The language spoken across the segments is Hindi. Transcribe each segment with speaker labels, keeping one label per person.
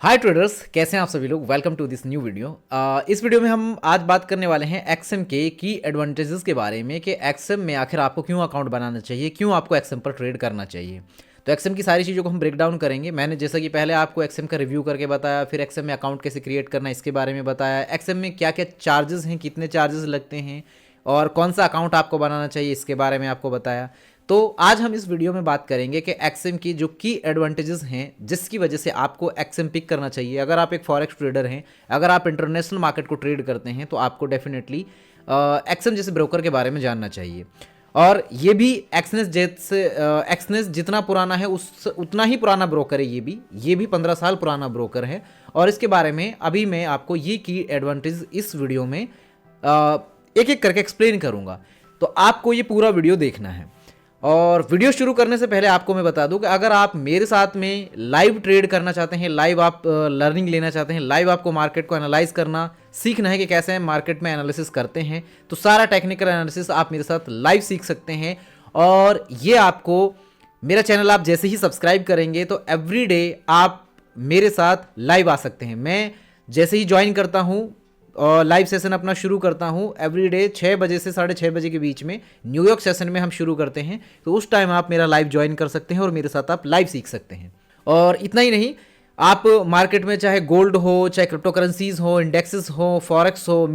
Speaker 1: हाय ट्रेडर्स, कैसे हैं आप सभी लोग। Welcome to this new video. इस वीडियो में हम आज बात करने वाले हैं एक्सएम के की एडवांटेजेस के बारे में कि एक्सएम में आखिर आपको क्यों अकाउंट बनाना चाहिए, क्यों आपको एक्सएम पर ट्रेड करना चाहिए। तो एक्सएम की सारी चीज़ों को हम ब्रेक डाउन करेंगे। मैंने जैसा कि पहले आपको एक्सएम का रिव्यू करके बताया, फिर एक्सएम में अकाउंट कैसे क्रिएट करना है इसके बारे में बताया, एक्सएम में क्या क्या चार्जेस हैं, कितने चार्जेस लगते हैं और कौन सा अकाउंट आपको बनाना चाहिए इसके बारे में आपको बताया। तो आज हम इस वीडियो में बात करेंगे कि एक्सएम की जो की एडवांटेजेस हैं जिसकी वजह से आपको एक्सएम पिक करना चाहिए। अगर आप एक फॉरेक्स ट्रेडर हैं, अगर आप इंटरनेशनल मार्केट को ट्रेड करते हैं तो आपको डेफिनेटली एक्सएम जैसे ब्रोकर के बारे में जानना चाहिए। और ये भी एक्सनेस जितना पुराना है उस उतना ही पुराना ब्रोकर है। ये भी 15 साल पुराना ब्रोकर है। और इसके बारे में अभी मैं आपको ये की एडवांटेज इस वीडियो में एक एक करके एक्सप्लेन करूँगा। तो आपको ये पूरा वीडियो देखना है। और वीडियो शुरू करने से पहले आपको मैं बता दूं कि अगर आप मेरे साथ में लाइव ट्रेड करना चाहते हैं, लाइव आप लर्निंग लेना चाहते हैं, लाइव आपको मार्केट को एनालाइज करना सीखना है कि कैसे हम मार्केट में एनालिसिस करते हैं, तो सारा टेक्निकल एनालिसिस आप मेरे साथ लाइव सीख सकते हैं। और ये आपको मेरा चैनल आप जैसे ही सब्सक्राइब करेंगे तो एवरीडे आप मेरे साथ लाइव आ सकते हैं। मैं जैसे ही ज्वाइन करता हूँ और लाइव सेशन अपना शुरू करता हूँ एवरीडे 6 बजे से 6:30 बजे के बीच में न्यूयॉर्क सेशन में हम शुरू करते हैं। तो उस टाइम आप मेरा लाइव ज्वाइन कर सकते हैं और मेरे साथ आप लाइव सीख सकते हैं। और इतना ही नहीं, आप मार्केट में चाहे गोल्ड हो, चाहे क्रिप्टो करेंसीज हो, इंडेक्सेस हो, फॉरेक्स हो,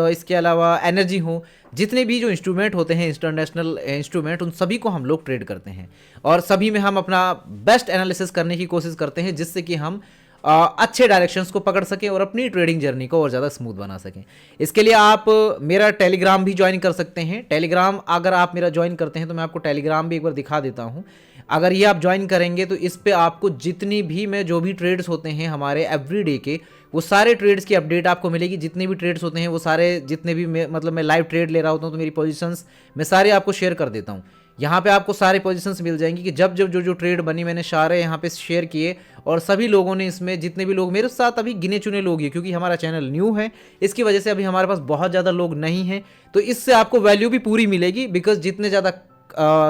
Speaker 1: इसके अलावा एनर्जी हो, जितने भी जो इंस्ट्रूमेंट होते हैं इंटरनेशनल इंस्ट्रूमेंट, उन सभी को हम लोग ट्रेड करते हैं। और सभी में हम अपना बेस्ट एनालिसिस करने की कोशिश करते हैं जिससे कि हम अच्छे डायरेक्शंस को पकड़ सकें और अपनी ट्रेडिंग जर्नी को और ज़्यादा स्मूथ बना सकें। इसके लिए आप मेरा टेलीग्राम भी ज्वाइन कर सकते हैं। टेलीग्राम अगर आप मेरा ज्वाइन करते हैं तो मैं आपको टेलीग्राम भी एक बार दिखा देता हूं। अगर ये आप ज्वाइन करेंगे तो इस पे आपको जितनी भी मैं जो भी ट्रेड्स होते हैं हमारे एवरीडे के, वो सारे ट्रेड्स की अपडेट आपको मिलेगी। जितने भी ट्रेड्स होते हैं वो सारे, जितने भी मतलब मैं लाइव ट्रेड ले रहा होता हूँ तो मेरी पोजीशंस मैं सारे आपको शेयर कर देता हूँ। यहाँ पे आपको सारे पोजीशंस मिल जाएंगी कि जब जब जो ट्रेड बनी मैंने सारे यहाँ पे शेयर किए। और सभी लोगों ने इसमें, जितने भी लोग मेरे साथ अभी गिने चुने लोग हैं, क्योंकि हमारा चैनल न्यू है इसकी वजह से अभी हमारे पास बहुत ज़्यादा लोग नहीं हैं, तो इससे आपको वैल्यू भी पूरी मिलेगी। बिकॉज जितने ज़्यादा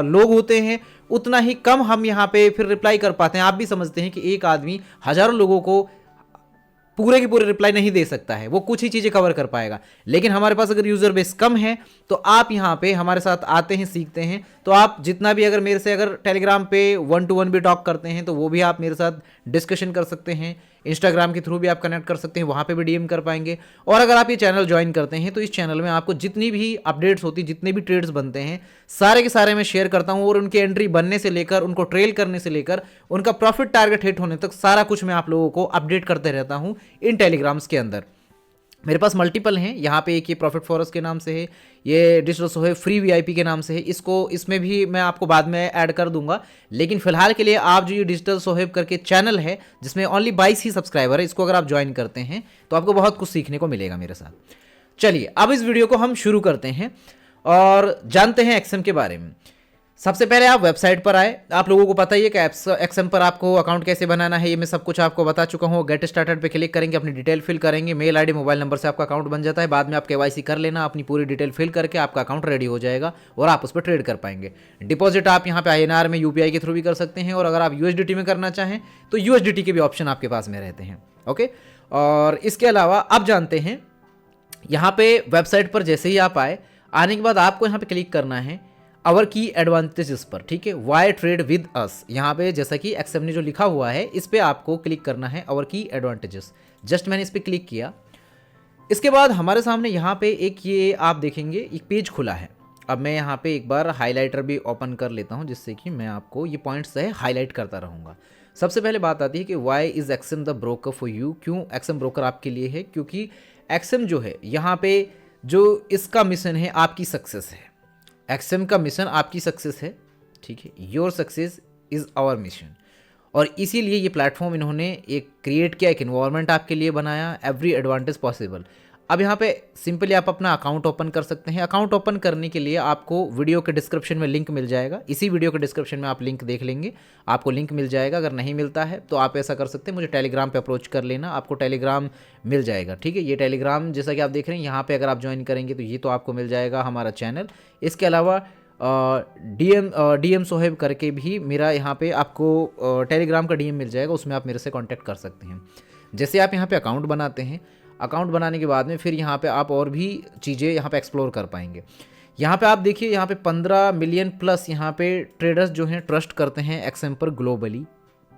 Speaker 1: लोग होते हैं उतना ही कम हम यहाँ पे फिर रिप्लाई कर पाते हैं। आप भी समझते हैं कि एक आदमी हज़ारों लोगों को पूरे के पूरे रिप्लाई नहीं दे सकता है, वो कुछ ही चीज़ें कवर कर पाएगा। लेकिन हमारे पास अगर यूज़र बेस कम है तो आप यहाँ पे हमारे साथ आते हैं, सीखते हैं। तो आप जितना भी अगर मेरे से अगर टेलीग्राम पे 1-to-1 भी टॉक करते हैं तो वो भी आप मेरे साथ डिस्कशन कर सकते हैं। इंस्टाग्राम के थ्रू भी आप कनेक्ट कर सकते हैं, वहाँ पे भी डीएम कर पाएंगे। और अगर आप ये चैनल ज्वाइन करते हैं तो इस चैनल में आपको जितनी भी अपडेट्स होती, जितने भी ट्रेड्स बनते हैं, सारे के सारे मैं शेयर करता हूँ। और उनकी एंट्री बनने से लेकर, उनको ट्रेल करने से लेकर, उनका प्रॉफिट टारगेट हिट होने तक सारा कुछ मैं आप लोगों को अपडेट करते रहता हूँ इन टेलीग्राम्स के अंदर। मेरे पास मल्टीपल हैं। यहाँ पे एक ये प्रॉफिट फॉरेस्ट के नाम से है, ये डिजिटल सोहेब फ्री वीआईपी के नाम से है। इसमें भी मैं आपको बाद में ऐड कर दूंगा। लेकिन फिलहाल के लिए आप जो ये डिजिटल सोहेब करके चैनल है जिसमें ओनली 22 ही सब्सक्राइबर है, इसको अगर आप ज्वाइन करते हैं तो आपको बहुत कुछ सीखने को मिलेगा मेरे साथ। चलिए अब इस वीडियो को हम शुरू करते हैं और जानते हैं एक्सएम के बारे में। सबसे पहले आप वेबसाइट पर आए। आप लोगों को पता ही है कि एक्सएम पर आपको अकाउंट कैसे बनाना है, ये मैं सब कुछ आपको बता चुका हूँ। गेट स्टार्टेड पे क्लिक करेंगे, अपनी डिटेल फिल करेंगे, मेल आईडी मोबाइल नंबर से आपका अकाउंट बन जाता है। बाद में आप केवाईसी कर लेना, अपनी पूरी डिटेल फिल करके आपका अकाउंट रेडी हो जाएगा और आप उस पर ट्रेड कर पाएंगे। डिपॉजिट आप यहाँ पे आईएनआर में यूपीआई के थ्रू भी कर सकते हैं, और अगर आप यूएसडीटी में करना चाहें तो यूएसडीटी के भी ऑप्शन आपके पास में रहते हैं। ओके, और इसके अलावा अब जानते हैं यहाँ पे वेबसाइट पर जैसे ही आप आने के बाद आपको यहाँ पे क्लिक करना है अवर की एडवांटेजेस पर। ठीक है, वाई ट्रेड विद अस, यहाँ पे जैसा कि एक्सएम ने जो लिखा हुआ है इस पे आपको क्लिक करना है, अवर की एडवांटेजेस। जस्ट मैंने इस पे क्लिक किया। इसके बाद हमारे सामने यहाँ पे एक ये आप देखेंगे एक पेज खुला है। अब मैं यहाँ पे एक बार हाईलाइटर भी ओपन कर लेता हूँ जिससे कि मैं आपको ये पॉइंट्स है हाईलाइट करता रहूँगा। सबसे पहले बात आती है कि why is XM the broker for you, क्यों एक्सएम ब्रोकर आपके लिए है। क्योंकि एक्सएम जो है यहाँ पे जो इसका मिशन है आपकी सक्सेस है। एक्सएम का मिशन आपकी सक्सेस है। ठीक है, your success is our mission. और इसीलिए ये प्लेटफॉर्म इन्होंने एक क्रिएट किया, एक इन्वायरमेंट आपके लिए बनाया, एवरी एडवांटेज पॉसिबल। अब यहाँ पे सिंपली आप अपना अकाउंट ओपन कर सकते हैं। अकाउंट ओपन करने के लिए आपको वीडियो के डिस्क्रिप्शन में लिंक मिल जाएगा। इसी वीडियो के डिस्क्रिप्शन में आप लिंक देख लेंगे, आपको लिंक मिल जाएगा। अगर नहीं मिलता है तो आप ऐसा कर सकते हैं, मुझे टेलीग्राम पे अप्रोच कर लेना, आपको टेलीग्राम मिल जाएगा। ठीक है, ये टेलीग्राम जैसा कि आप देख रहे हैं यहाँ पे अगर आप ज्वाइन करेंगे तो ये तो आपको मिल जाएगा हमारा चैनल। इसके अलावा डीएम सोहेब करके भी मेरा यहाँ पे आपको टेलीग्राम का डीएम मिल जाएगा, उसमें आप मेरे से कांटेक्ट कर सकते हैं। जैसे आप यहाँ पे अकाउंट बनाते हैं, अकाउंट बनाने के बाद में फिर यहाँ पे आप और भी चीज़ें यहाँ पे एक्सप्लोर कर पाएंगे। यहाँ पे आप देखिए, यहाँ पे 15 मिलियन प्लस यहाँ पे ट्रेडर्स जो हैं ट्रस्ट करते हैं एक्सएम पर ग्लोबली।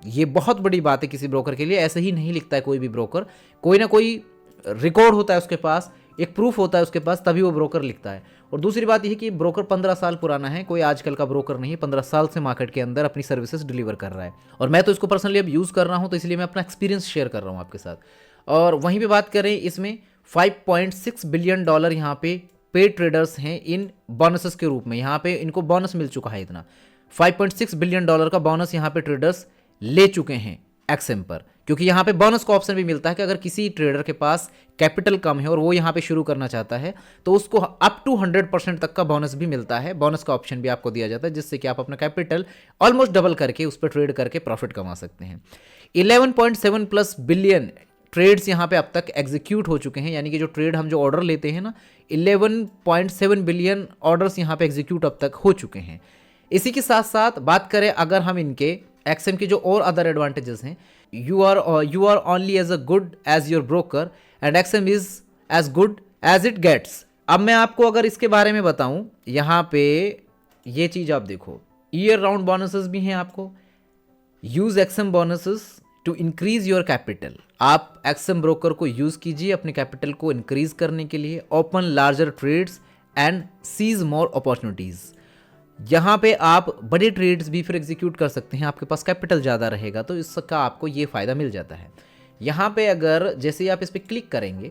Speaker 1: ये बहुत बड़ी बात है किसी ब्रोकर के लिए। ऐसे ही नहीं लिखता है कोई भी ब्रोकर, कोई ना कोई रिकॉर्ड होता है उसके पास, एक प्रूफ होता है उसके पास, तभी वो ब्रोकर लिखता है। और दूसरी बात यह कि ब्रोकर 15 साल पुराना है, कोई आजकल का ब्रोकर नहीं, 15 साल से मार्केट के अंदर अपनी सर्विसेज डिलीवर कर रहा है। और मैं तो इसको पर्सनली अब यूज़ कर रहा हूँ, तो इसलिए मैं अपना एक्सपीरियंस शेयर कर रहा हूँ आपके साथ। और वहीं पे बात करें, इसमें 5.6 बिलियन डॉलर यहाँ पे पेड ट्रेडर्स हैं इन बोनसेस के रूप में। यहाँ पे इनको बोनस मिल चुका है इतना, 5.6 बिलियन डॉलर का बोनस यहाँ पे ट्रेडर्स ले चुके हैं एक्सएम पर। क्योंकि यहाँ पे बोनस का ऑप्शन भी मिलता है कि अगर किसी ट्रेडर के पास कैपिटल कम है और वो यहाँ पे शुरू करना चाहता है तो उसको अप टू 100% तक का बोनस भी मिलता है। बोनस का ऑप्शन भी आपको दिया जाता है, जिससे कि आप अपना कैपिटल ऑलमोस्ट डबल करके उस पर ट्रेड करके प्रॉफिट कमा सकते हैं। 11.7 प्लस बिलियन ट्रेड्स यहाँ पे अब तक एग्जीक्यूट हो चुके हैं, यानी कि जो ट्रेड हम जो ऑर्डर लेते हैं ना, 11.7 बिलियन ऑर्डर्स यहाँ पे एग्जीक्यूट अब तक हो चुके हैं। इसी के साथ साथ बात करें अगर हम इनके एक्सएम के जो और अदर एडवांटेजेस हैं, you are only as a good as your broker and XM is as good as it gets. अब मैं आपको अगर इसके बारे में बताऊं, यहाँ पे ये चीज़ आप देखो, ईयर राउंड बोनसेस भी हैं आपको। Use XM bonuses to increase your capital. आप एक्सएम ब्रोकर को यूज़ कीजिए अपने कैपिटल को इंक्रीज करने के लिए। Open larger trades and seize more opportunities. यहाँ पे आप बड़े ट्रेड्स भी फिर एग्जीक्यूट कर सकते हैं, आपके पास कैपिटल ज़्यादा रहेगा तो इसका आपको ये फ़ायदा मिल जाता है। यहाँ पे अगर जैसे आप इस पर क्लिक करेंगे,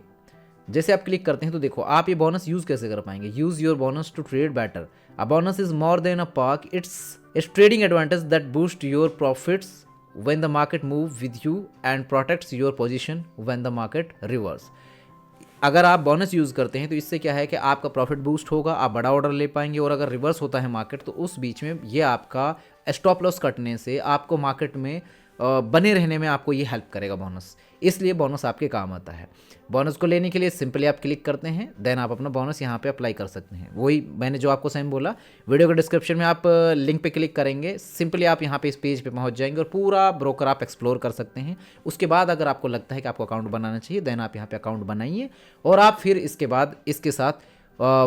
Speaker 1: जैसे आप क्लिक करते हैं तो देखो आप ये बोनस यूज़ कैसे कर पाएंगे। Use your bonus to trade better. A bonus is more than a perk, it's trading advantage that boost your profits when the market move with you and protects your position when the market reverse। अगर आप बोनस यूज़ करते हैं तो इससे क्या है कि आपका प्रॉफिट बूस्ट होगा, आप बड़ा ऑर्डर ले पाएंगे। और अगर रिवर्स होता है मार्केट तो उस बीच में ये आपका स्टॉप लॉस कटने से आपको मार्केट में बने रहने में आपको ये हेल्प करेगा बोनस, इसलिए बोनस आपके काम आता है। बोनस को लेने के लिए सिंपली आप क्लिक करते हैं, देन आप अपना बोनस यहाँ पे अप्लाई कर सकते हैं। वही मैंने जो आपको सेम बोला, वीडियो के डिस्क्रिप्शन में आप लिंक पे क्लिक करेंगे, सिंपली आप यहाँ पे इस पेज पे पहुँच जाएंगे और पूरा ब्रोकर आप एक्सप्लोर कर सकते हैं। उसके बाद अगर आपको लगता है कि आपको अकाउंट बनाना चाहिए, देन आप यहाँ पे अकाउंट बनाइए और आप फिर इसके बाद इसके साथ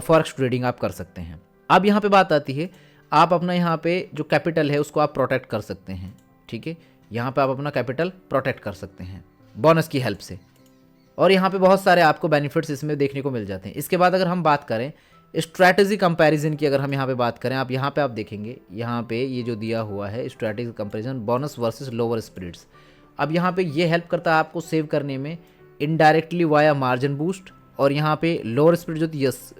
Speaker 1: फॉरेक्स ट्रेडिंग आप कर सकते हैं। अब यहाँ पर बात आती है, आप अपना यहाँ पे जो कैपिटल है उसको आप प्रोटेक्ट कर सकते हैं। ठीक है, यहाँ पे आप अपना कैपिटल प्रोटेक्ट कर सकते हैं बोनस की हेल्प से, और यहाँ पे बहुत सारे आपको बेनिफिट्स इसमें देखने को मिल जाते हैं। इसके बाद अगर हम बात करें स्ट्रैटेजी कंपैरिजन की, अगर हम यहाँ पे बात करें, आप यहाँ पे आप देखेंगे, यहाँ पे ये जो दिया हुआ है strategy comparison bonus versus lower spreads. अब यहाँ पे ये हेल्प करता है आपको सेव करने में इनडायरेक्टली वाया मार्जिन बूस्ट। और यहाँ पे लोअर स्प्रेड जो यस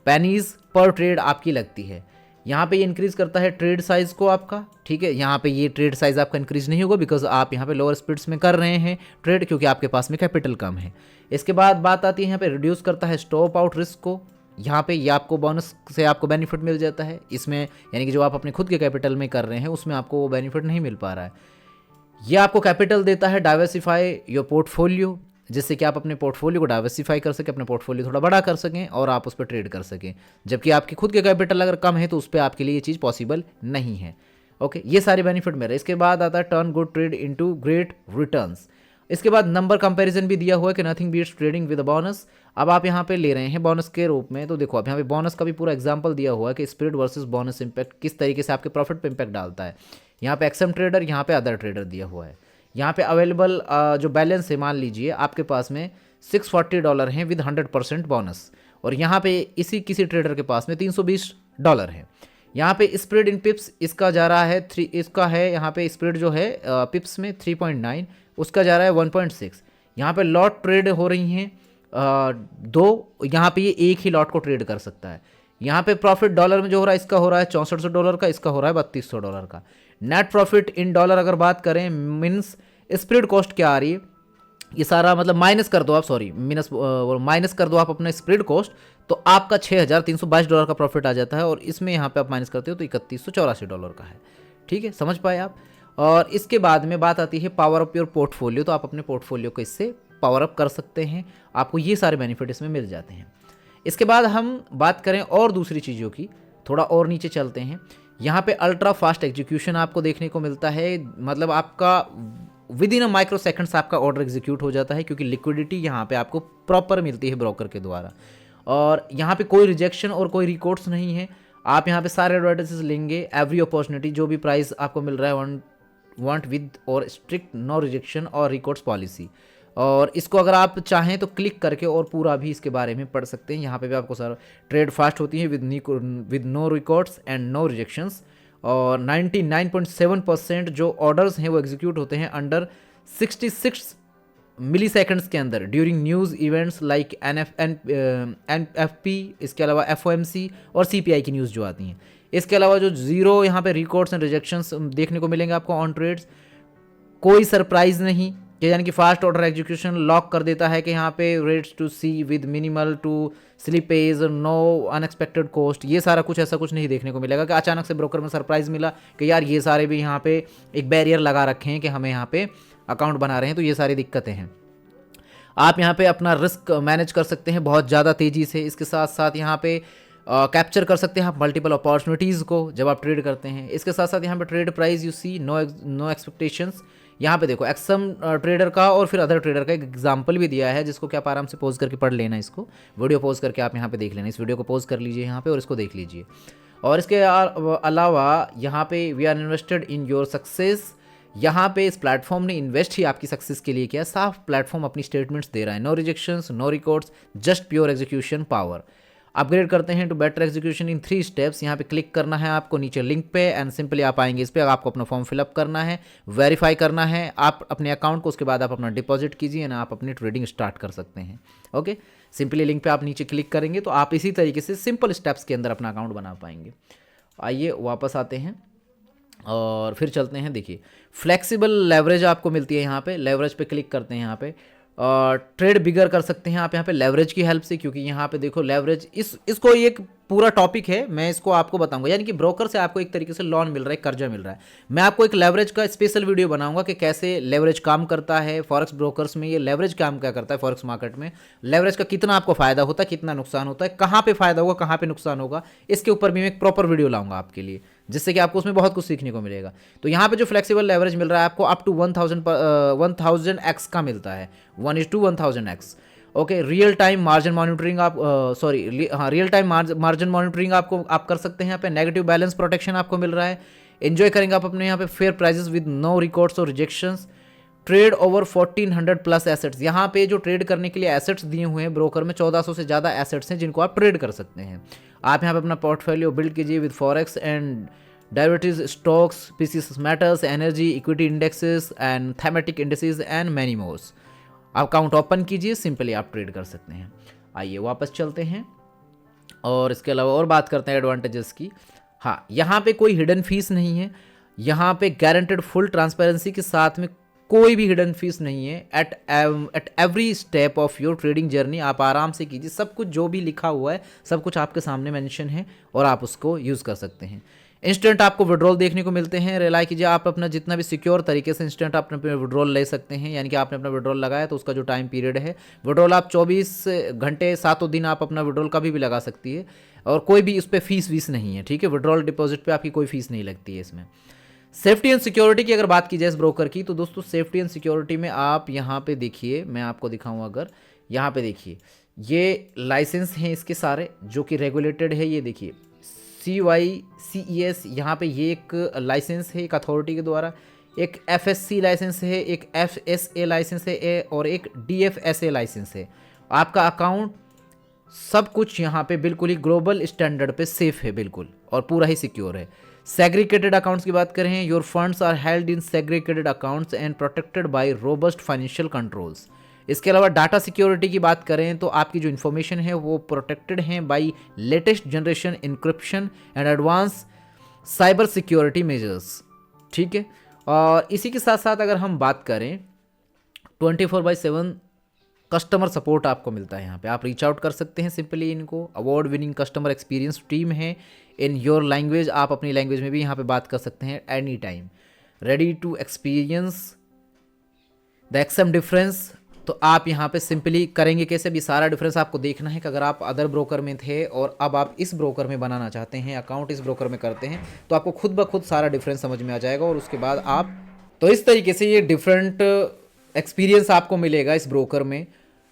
Speaker 1: पेनीज पर ट्रेड आपकी लगती है, यहाँ पे ये इंक्रीज़ करता है ट्रेड साइज़ को आपका। ठीक है, यहाँ पे ये ट्रेड साइज़ आपका इंक्रीज़ नहीं होगा बिकॉज आप यहाँ पे लोअर स्पीड्स में कर रहे हैं ट्रेड, क्योंकि आपके पास में कैपिटल कम है। इसके बाद बात आती है यहाँ पे रिड्यूस करता है स्टॉप आउट रिस्क को। यहाँ पे ये आपको बोनस से आपको बेनिफिट मिल जाता है इसमें, यानी कि जो आप अपने खुद के कैपिटल में कर रहे हैं उसमें आपको वो बेनिफिट नहीं मिल पा रहा है। ये आपको कैपिटल देता है डाइवर्सिफाई योर पोर्टफोलियो, जिससे कि आप अपने पोर्टफोलियो को डाइवर्सिफाई कर सकें, अपने पोर्टफोलियो थोड़ा बड़ा कर सकें और आप उस पर ट्रेड कर सकें। जबकि आपकी खुद के कैपिटल अगर कम है तो उस पर आपके लिए ये चीज़ पॉसिबल नहीं है। ओके, ये सारे बेनिफिट मेरे। इसके बाद आता है turn good trade into great returns. इसके बाद नंबर कंपैरिजन भी दिया हुआ है कि nothing beats trading with a bonus. अब आप यहाँ पे ले रहे हैं बोनस के रूप में, तो देखो अब यहाँ पे बोनस का भी पूरा एग्जांपल दिया हुआ है कि स्प्रेड वर्सेस बोनस इंपैक्ट किस तरीके से आपके प्रॉफिट पे इंपैक्ट डालता है। यहाँ पे एक्सएम ट्रेडर, यहाँ पे अदर ट्रेडर दिया हुआ है। यहाँ पे अवेलेबल जो बैलेंस है, मान लीजिए आपके पास में $640 हैं विद 100% बोनस, और यहाँ पे इसी किसी ट्रेडर के पास में $320 है। यहाँ पे स्प्रेड इन पिप्स इसका जा रहा है 3, इसका है यहाँ पे स्प्रेड जो है पिप्स में 3.9, उसका जा रहा है 1.6। यहाँ पे लॉट ट्रेड हो रही हैं 2, यहाँ पे ये एक ही लॉट को ट्रेड कर सकता है। यहाँ पे प्रॉफिट डॉलर में जो हो रहा है, इसका हो रहा है $6400 का, इसका हो रहा है $3200 का। नेट प्रॉफिट इन डॉलर अगर बात करें, मीन्स स्प्रेड कॉस्ट क्या आ रही है, ये सारा मतलब माइनस कर दो आप, सॉरी माइनस कर दो आप अपना स्प्रेड कॉस्ट, तो आपका $6322 का प्रॉफिट आ जाता है। और इसमें यहाँ पे आप माइनस करते हो तो $3184 का है। ठीक है, समझ पाए आप। और इसके बाद में बात आती है पावर अप योर पोर्टफोलियो, तो आप अपने पोर्टफोलियो को इससे पावर अप कर सकते हैं, आपको ये सारे बेनिफिट इसमें मिल जाते हैं। इसके बाद हम बात करें और दूसरी चीज़ों की, थोड़ा और नीचे चलते हैं। यहाँ पे अल्ट्रा फास्ट एग्जीक्यूशन आपको देखने को मिलता है, मतलब आपका with in a micro seconds आपका ऑर्डर एग्जीक्यूट हो जाता है, क्योंकि लिक्विडिटी यहाँ पे आपको प्रॉपर मिलती है ब्रोकर के द्वारा। और यहाँ पे कोई रिजेक्शन और कोई रिकॉर्ड्स नहीं है। आप यहाँ पे सारे एडवर्टाइजेस लेंगे, एवरी अपॉर्चुनिटी, जो भी प्राइस आपको मिल रहा है वांट विद और स्ट्रिक्ट नो रिजेक्शन और रिकॉर्ड्स पॉलिसी। और इसको अगर आप चाहें तो क्लिक करके और पूरा भी इसके बारे में पढ़ सकते हैं। यहाँ पे भी आपको सारा ट्रेड फास्ट होती है with no records and no rejections. और 99.7% जो ऑर्डर्स हैं वो एग्जीक्यूट होते हैं अंडर 66 मिली सेकेंड्स के अंदर during news events like NFP, इसके अलावा FOMC और CPI की न्यूज़ जो आती हैं। इसके अलावा जो जीरो यहाँ पे रिकॉर्ड्स एंड रिजेक्शंस देखने को मिलेंगे आपको ऑन ट्रेड्स। कोई सरप्राइज नहीं कि यानी कि फास्ट ऑर्डर एग्जीक्यूशन लॉक कर देता है कि यहाँ पे rates to see with minimal to slippage, no unexpected cost, ये सारा कुछ ऐसा कुछ नहीं देखने को मिलेगा कि अचानक से ब्रोकर में सरप्राइज मिला कि यार ये सारे भी यहाँ पे एक बैरियर लगा रखे हैं कि हमें यहाँ पे अकाउंट बना रहे हैं। तो ये सारी दिक्कतें हैं। आप यहाँ पे अपना रिस्क मैनेज कर सकते हैं बहुत ज़्यादा तेज़ी से। इसके साथ साथ यहाँ पे कैप्चर कर सकते हैं आप मल्टीपल अपॉर्चुनिटीज़ को जब आप ट्रेड करते हैं। इसके साथ साथ यहाँ पे trade price you see no expectations. यहाँ पे देखो एक्सएम ट्रेडर का और फिर अदर ट्रेडर का एक एग्जाम्पल भी दिया है, जिसको कि आप आराम से पॉज करके पढ़ लेना। इसको वीडियो पॉज करके आप यहाँ पे देख लेना। इस वीडियो को पॉज कर लीजिए यहाँ पे और इसको देख लीजिए। और इसके अलावा यहाँ पे we are invested in your success. यहाँ पे इस प्लेटफॉर्म ने इन्वेस्ट ही आपकी सक्सेस के लिए किया। साफ प्लेटफॉर्म अपनी स्टेटमेंट्स दे रहा है, no rejections, no records, just pure execution power. Upgrade करते हैं to better execution in 3 steps. यहाँ पे क्लिक करना है आपको नीचे लिंक पे एंड सिंपली आप आएंगे इस पर। आपको अपना फॉर्म फिलअप करना है, वेरीफाई करना है आप अपने अकाउंट को, उसके बाद आप अपना डिपॉजिट कीजिए ना, आप अपनी ट्रेडिंग स्टार्ट कर सकते हैं। ओके, सिंपली लिंक पे आप नीचे क्लिक करेंगे तो आप इसी तरीके से सिंपल स्टेप्स के अंदर अपना अकाउंट बना पाएंगे। आइए वापस आते हैं और फिर चलते हैं। देखिए फ्लेक्सिबल लेवरेज आपको मिलती है यहाँ पे। लेवरेज पे क्लिक करते हैं यहाँ पे और ट्रेड बिगर कर सकते हैं आप यहाँ पे लेवरेज की हेल्प से, क्योंकि यहाँ पे देखो लेवरेज इसको एक पूरा टॉपिक है, मैं इसको आपको बताऊंगा। यानी कि ब्रोकर से आपको एक तरीके से लोन मिल रहा है, कर्जा मिल रहा है। मैं आपको एक लेवरेज का स्पेशल वीडियो बनाऊंगा कि कैसे लेवरेज काम करता है फॉरेक्स ब्रोकर्स में। ये लेवरेज काम क्या करता है फॉरेक्स मार्केट में, लेवरेज का कितना आपको फायदा होता है, कितना नुकसान होता है, कहाँ पे फायदा होगा, कहाँ पे नुकसान होगा, इसके ऊपर भी मैं एक प्रॉपर वीडियो लाऊंगा आपके लिए, जिससे कि आपको उसमें बहुत कुछ सीखने को मिलेगा। तो यहाँ पे जो फ्लेक्सिबल लेवरेज मिल रहा है आपको अप टू 1000x का मिलता है, 1:1000x। Okay, real time margin monitoring आप रियल टाइम मार्जिन मॉनिटरिंग आप कर सकते हैं यहाँ पे। नेगेटिव बैलेंस प्रोटेक्शन आपको मिल रहा है। एंजॉय करेंगे आप अपने यहाँ पे fair prices with no records और rejections. Trade over 1400 plus assets. यहाँ पे जो ट्रेड करने के लिए एसेट्स दिए हुए हैं ब्रोकर में 1400 से ज़्यादा एसेट्स हैं जिनको आप ट्रेड कर सकते हैं। आप यहाँ पे अपना पोर्टफोलियो बिल्ड कीजिए with forex and derivatives, stocks, precious metals, energy, equity indexes and thematic indexes and many mores. Account open कीजिए, सिंपली आप ट्रेड कर सकते हैं। आइए वापस चलते हैं और इसके अलावा और बात करते हैं एडवांटेजेस की। हाँ, यहाँ पे कोई हिडन फीस नहीं है। यहाँ पे गारंटेड फुल ट्रांसपेरेंसी के साथ में कोई भी हिडन फीस नहीं है। At every step of your trading journey आप आराम से कीजिए। सब कुछ जो भी लिखा हुआ है सब कुछ आपके सामने मेंशन है और आप उसको यूज़ कर सकते हैं। इंस्टेंट आपको विड्रॉल देखने को मिलते हैं। रिलाई कीजिए, आप अपना जितना भी सिक्योर तरीके से इंस्टेंट आप अपने विड्रॉल ले सकते हैं। यानी कि आपने अपना विड्रॉल लगाया तो उसका जो टाइम पीरियड है, विड्रॉल आप 24 घंटे 7 दिन आप अपना विड्रॉल कभी भी लगा सकती है और कोई भी उस पर फीस वीस नहीं है। ठीक है, विड्रॉल डिपॉजिट पे आपकी कोई फीस नहीं लगती है इसमें। सेफ्टी एंड सिक्योरिटी की अगर बात की जाए इस ब्रोकर की, तो दोस्तों सेफ्टी एंड सिक्योरिटी में आप यहाँ पे देखिए, मैं आपको दिखाऊँ अगर यहाँ पे देखिए, ये लाइसेंस हैं इसके सारे जो कि रेगुलेटेड है। ये देखिए CYCES, यहाँ पे ये एक लाइसेंस है एक अथॉरिटी के द्वारा, एक FSC लाइसेंस है, एक FSA लाइसेंस है और एक DFSA लाइसेंस है। आपका अकाउंट सब कुछ यहाँ पे बिल्कुल ही ग्लोबल स्टैंडर्ड पे सेफ है बिल्कुल और पूरा ही सिक्योर है। सेग्रीगेटेड अकाउंट्स की बात करें, your funds are held in segregated accounts and protected by robust financial controls. इसके अलावा डाटा सिक्योरिटी की बात करें तो आपकी जो इन्फॉर्मेशन है वो प्रोटेक्टेड हैं by latest generation encryption and advance cyber security measures. ठीक है, और इसी के साथ साथ अगर हम बात करें 24/7 कस्टमर सपोर्ट आपको मिलता है। यहाँ पे आप रीच आउट कर सकते हैं सिंपली इनको। Award winning customer experience team है इन योर लैंग्वेज, आप अपनी लैंग्वेज में भी यहाँ पे बात कर सकते हैं any time. Ready to experience the XM difference, तो आप यहाँ पे सिंपली करेंगे कैसे, भी सारा डिफरेंस आपको देखना है कि अगर आप अदर ब्रोकर में थे और अब आप इस ब्रोकर में बनाना चाहते हैं, अकाउंट इस ब्रोकर में करते हैं, तो आपको खुद ब खुद सारा डिफरेंस समझ में आ जाएगा और उसके बाद आप तो इस तरीके से ये डिफरेंट एक्सपीरियंस आपको मिलेगा इस ब्रोकर में।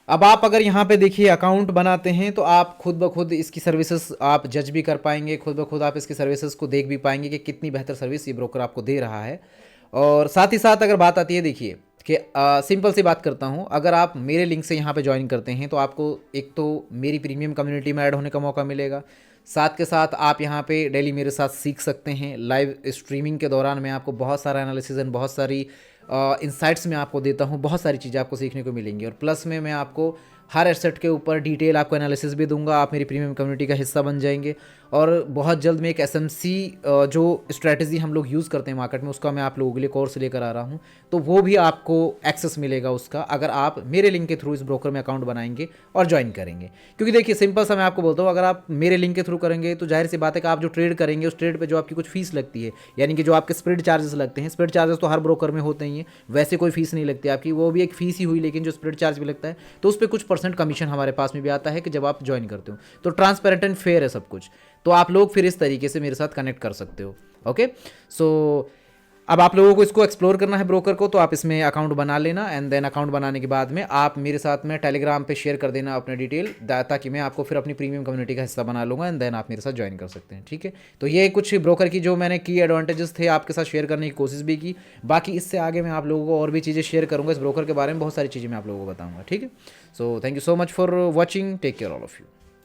Speaker 1: अब आप अगर यहाँ पे देखिए अकाउंट बनाते हैं तो आप खुद ब खुद इसकी सर्विसेज आप जज भी कर पाएंगे, खुद ब खुद आप इसकी सर्विसेज को देख भी पाएंगे कि कितनी बेहतर सर्विस ये ब्रोकर आपको दे रहा है। और साथ ही साथ अगर बात आती है देखिए कि सिंपल सी बात करता हूँ, अगर आप मेरे लिंक से यहाँ पे ज्वाइन करते हैं तो आपको एक तो मेरी प्रीमियम कम्युनिटी में ऐड होने का मौका मिलेगा, साथ के साथ आप यहाँ पे डेली मेरे साथ सीख सकते हैं। लाइव स्ट्रीमिंग के दौरान मैं आपको बहुत सारा एनालिसिस एंड बहुत सारी इंसाइट्स में आपको देता हूँ, बहुत सारी चीज़ें आपको सीखने को मिलेंगी। और प्लस में मैं आपको हर एसेट के ऊपर डिटेल आपको एनालिसिस भी दूंगा, आप मेरी प्रीमियम कम्युनिटी का हिस्सा बन जाएंगे। और बहुत जल्द में एक एसएमसी जो स्ट्रैटेजी हम लोग यूज़ करते हैं मार्केट में, उसका मैं आप लोगों के लिए कोर्स लेकर आ रहा हूँ, तो वो भी आपको एक्सेस मिलेगा उसका, अगर आप मेरे लिंक के थ्रू इस ब्रोकर में अकाउंट बनाएंगे और ज्वाइन करेंगे। क्योंकि देखिए सिंपल सा मैं आपको बोलता हूँ, अगर आप मेरे लिंक के थ्रू करेंगे तो जाहिर सी बात है कि आप जो ट्रेड करेंगे उस ट्रेड पर जो आपकी कुछ फीस लगती है, यानी कि जो आपके स्प्रेड चार्जेस लगते हैं, स्प्रेड चार्जेस तो हर ब्रोकर में होते ही हैं, वैसे कोई फीस नहीं लगती आपकी, वो भी एक फीस ही हुई, लेकिन जो स्प्रेड चार्ज भी लगता है तो उस पर कुछ परसेंट कमीशन हमारे पास में भी आता है कि जब आप ज्वाइन करते हो। तो ट्रांसपेरेंट एंड फेयर है सब कुछ, तो आप लोग फिर इस तरीके से मेरे साथ कनेक्ट कर सकते हो। ओके, सो अब आप लोगों को इसको एक्सप्लोर करना है ब्रोकर को, तो आप इसमें अकाउंट बना लेना एंड देन अकाउंट बनाने के बाद में आप मेरे साथ में टेलीग्राम पे शेयर कर देना अपने डिटेल, ताकि मैं आपको फिर अपनी प्रीमियम कम्युनिटी का हिस्सा बना लूँगा एंड देन आप मेरे साथ ज्वाइन कर सकते हैं। ठीक है, तो ये कुछ ब्रोकर की जो मैंने की एडवांटेजेस थे आपके साथ शेयर करने की कोशिश भी की। बाकी इससे आगे मैं आप लोगों को और भी चीज़ें शेयर करूँगा इस ब्रोकर के बारे में, बहुत सारी चीज़ें मैं आप लोगों को बताऊँगा। ठीक है, so thank you so much for watching, take care all of you.